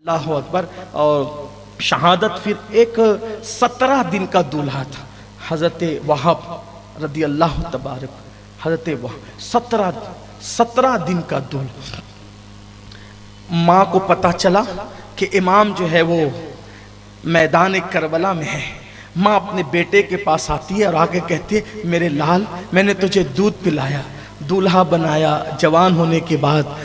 اللہ اکبر. اور شہادت پھر ایک 17 دن کا دولہا تھا. حضرت وہاب رضی اللہ تبارک، حضرت وہاب 17 دن کا دولہا. ماں کو پتا چلا کہ امام جو ہے وہ میدان کربلا میں ہے. ماں اپنے بیٹے کے پاس آتی ہے اور آگے کہتی ہے میرے لال، میں نے تجھے دودھ پلایا، دولہا بنایا جوان ہونے کے بعد،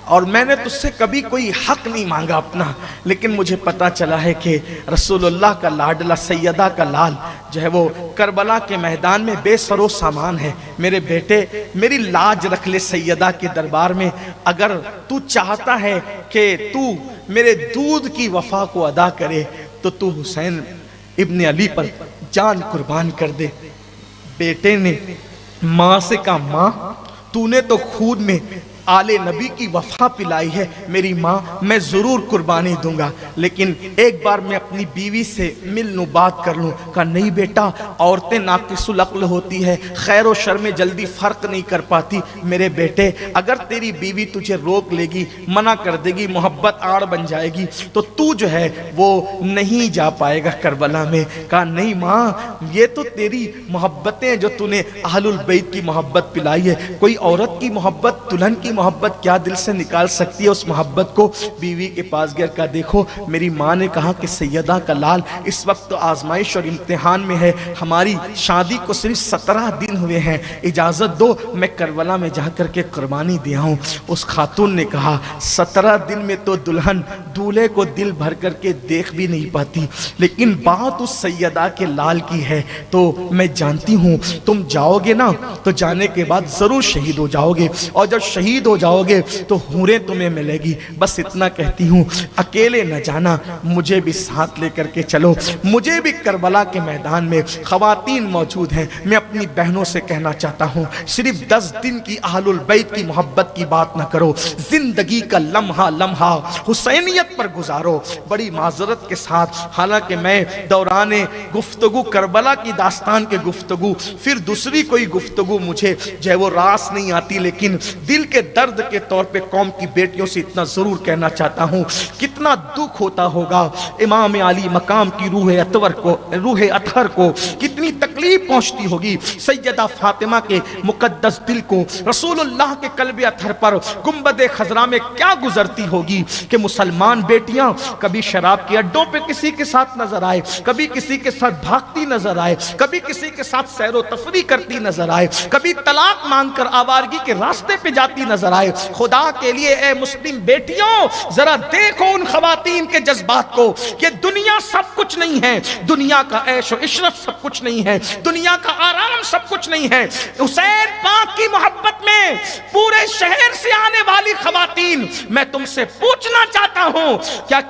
اور میں نے تجھ سے کبھی کوئی حق نہیں مانگا اپنا، لیکن مجھے پتا چلا ہے کہ رسول اللہ کا لاڈلا سیدہ کا لال جو ہے وہ کربلا کے میدان میں بے سر و سامان ہے. میرے بیٹے میری لاج رکھ لے سیدہ کے دربار میں. اگر تو چاہتا ہے کہ تو میرے دودھ کی وفا کو ادا کرے تو تو حسین ابن علی پر جان قربان کر دے. بیٹے نے ماں سے کہا ماں تو نے تو خون میں آل نبی کی وفا پلائی ہے، میری ماں میں ضرور قربانی دوں گا، لیکن ایک بار میں اپنی بیوی سے مل لوں، بات کر لوں. کہا نہیں بیٹا، عورتیں ناقص العقل ہوتی ہے، خیر و شر میں جلدی فرق نہیں کر پاتی. میرے بیٹے اگر تیری بیوی تجھے روک لے گی، منع کر دے گی، محبت آڑ بن جائے گی تو تو جو ہے وہ نہیں جا پائے گا کربلا میں. کہا نہیں ماں، یہ تو تیری محبتیں جو تو نے اہل البیت کی محبت پلائی ہے، کوئی عورت کی محبت، دلہن کی محبت کیا دل سے نکال سکتی ہے اس محبت کو. بیوی کے پاس گیا کا دیکھو میری ماں نے کہا کہ سیدہ کا لال اس وقت تو آزمائش اور امتحان میں ہے، ہماری شادی کو صرف 17 دن ہوئے ہیں، اجازت دو میں کربلا میں جا کر کے قربانی دیا ہوں. اس خاتون نے کہا 17 دن میں تو دلہن دولہے کو دل بھر کر کے دیکھ بھی نہیں پاتی، لیکن بات اس سیدہ کے لال کی ہے تو میں جانتی ہوں تم جاؤ گے نا تو جانے کے بعد ضرور شہید ہو جاؤ گے، اور جب شہید ہو جاؤ گے تو حوریں تمہیں ملے گی. بس اتنا کہتی ہوں اکیلے نہ جانا، مجھے بھی ساتھ لے کر کے چلو. مجھے بھی کربلا کے میدان میں خواتین موجود ہیں، میں اپنی بہنوں سے کہنا چاہتا ہوں صرف 10 دن کی اہل البیت کی محبت کی بات نہ کرو، زندگی کا لمحہ لمحہ حسینیت پر گزارو. بڑی معذرت کے ساتھ، حالانکہ میں دوران گفتگو کربلا کی داستان کے گفتگو پھر دوسری کوئی گفتگو مجھے جو ہے وہ راس نہیں آتی، لیکن دل کے درد کے طور پہ قوم کی بیٹیوں سے اتنا ضرور کہنا چاہتا ہوں کتنا دکھ ہوتا ہوگا امام علی مقام کی روح اطہر کو، کتنی تکلیف پہنچتی ہوگی سیدہ فاطمہ کے مقدس دل کو، رسول اللہ کے قلب اطہر پر گنبد خضرا میں کیا گزرتی ہوگی کہ مسلمان بیٹیاں کبھی شراب کے اڈوں پہ کسی کے ساتھ نظر آئے، کبھی کسی کے ساتھ بھاگتی نظر آئے، کبھی کسی کے ساتھ سیر و تفریح کرتی نظر آئے، کبھی طلاق مانگ کر آوارگی کے راستے پہ جاتی نظر آئے. خدا کے لیے اے مسلم بیٹیوں ذرا دیکھو ان خواتین کے جذبات کو. یہ دنیا سب کچھ نہیں ہے، دنیا کا عیش و عشرت سب کچھ نہیں ہے، دنیا کا آرام سب کچھ نہیں ہے. حسین پاک کی محبت میں پورے شہر سے آنے والی خواتین، میں تم سے پوچھنا چاہتا ہوں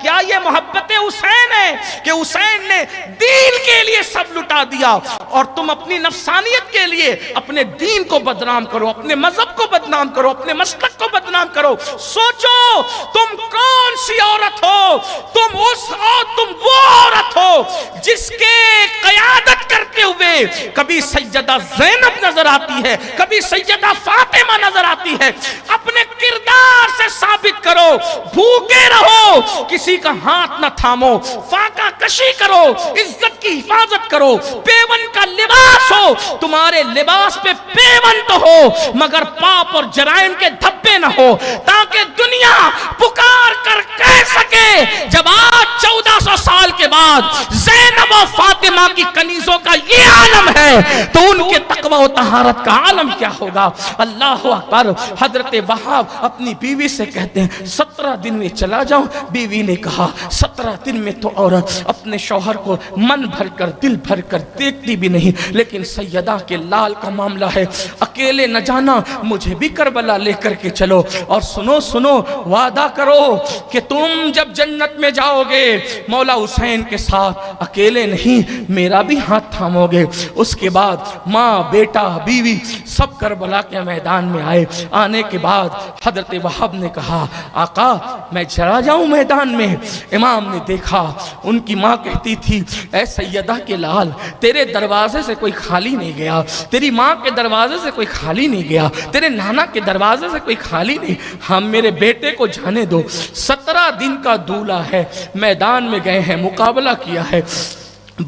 کیا یہ محبت حسین ہے کہ حسین نے دین کے لیے سب لٹا دیا اور تم اپنی نفسانیت کے لیے اپنے دین کو بدنام کرو، اپنے مذہب کو بدنام کرو، اپنے مسلک کو بدنام کرو. سوچو تم کون سی عورت ہو، تم وہ عورت ہو جس کے قیادت کرتے ہوئے کبھی سیدہ زینب نظر آتی ہے، کبھی سیدہ فاطمہ نظر آتی ہے. اپنے کردار سے ثابت کرو، بھوکے رہو، کسی کا ہاتھ نہ تھامو، فاقہ کشی کرو، عزت کی حفاظت کرو، پیون کا لباس ہو، تمہارے لباس پہ پیون تو ہو مگر پاپ اور جرائم کے دھبے نہ ہو، تاکہ دنیا پکار کر کہہ سکے جب آج 1400 سال کے بعد زینب و فاطمہ کی کنیزوں کا یہ عالم ہے تو ان کے تقوی و طہارت کا عالم کیا ہوگا. اللہ اکبر. حضرت وہاب اپنی بیوی سے کہتے ہیں 17 دن میں چلا جاؤں. بیوی نے کہا 17 دن میں تو عورت اپنے شوہر کو من بھر کر دل بھر کر دیکھتی بھی نہیں، لیکن سیدہ کے لال کا معاملہ ہے، اکیلے نہ جانا، مجھے بھی کربلا لے کر کے چلو. اور سنو وعدہ کرو کہ تم جب جنت میں جاؤ گے مولا حسین کے ساتھ اکیلے نہیں، میرا بھی ہاتھ تھامو گے۔ اس کے بعد ماں بیٹا بیوی سب کربلا کے میدان میں آئے۔ آنے کے بعد حضرت وہب نے کہا آقا میں چلا جاؤں میدان میں؟ امام نے دیکھا، ان کی ماں کہتی تھی اے سیدہ کے لال، تیرے دروازے سے کوئی خالی نہیں گیا، تیری ماں کے دروازے سے کوئی خالی نہیں گیا، تیرے نانا کے دروازے سے کوئی خالی نہیں، ہم میرے بیٹے کو جانے دو۔ 17 دن کا دولہ ہے، میدان میں گئے ہیں، مقابلہ کیا ہے،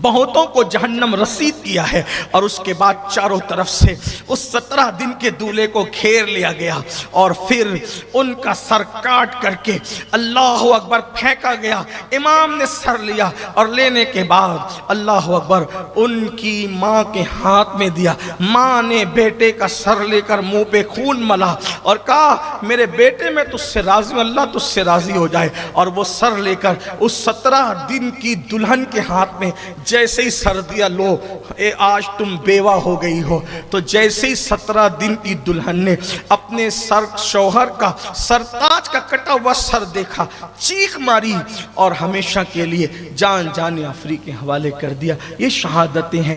بہتوں کو جہنم رسید کیا ہے، اور اس کے بعد چاروں طرف سے اس 17 دن کے دولے کو گھیر لیا گیا، اور پھر ان کا سر کاٹ کر کے اللہ اکبر پھینکا گیا۔ امام نے سر لیا اور لینے کے بعد اللہ اکبر ان کی ماں کے ہاتھ میں دیا۔ ماں نے بیٹے کا سر لے کر منہ پہ خون ملا اور کہا میرے بیٹے میں تجھ سے راضی ہوں، اللہ تجھ سے راضی ہو جائے، اور وہ سر لے کر اس 17 دن کی دلہن کے ہاتھ میں جیسے ہی سر دیا، لو اے آج تم بیوہ ہو گئی ہو۔ تو جیسے ہی 17 دن کی دلہن نے اپنے سر شوہر کا سرتاج کا کٹا ہوا سر دیکھا، چیخ ماری اور ہمیشہ کے لیے جان آفری کے حوالے کر دیا۔ یہ شہادتیں ہیں۔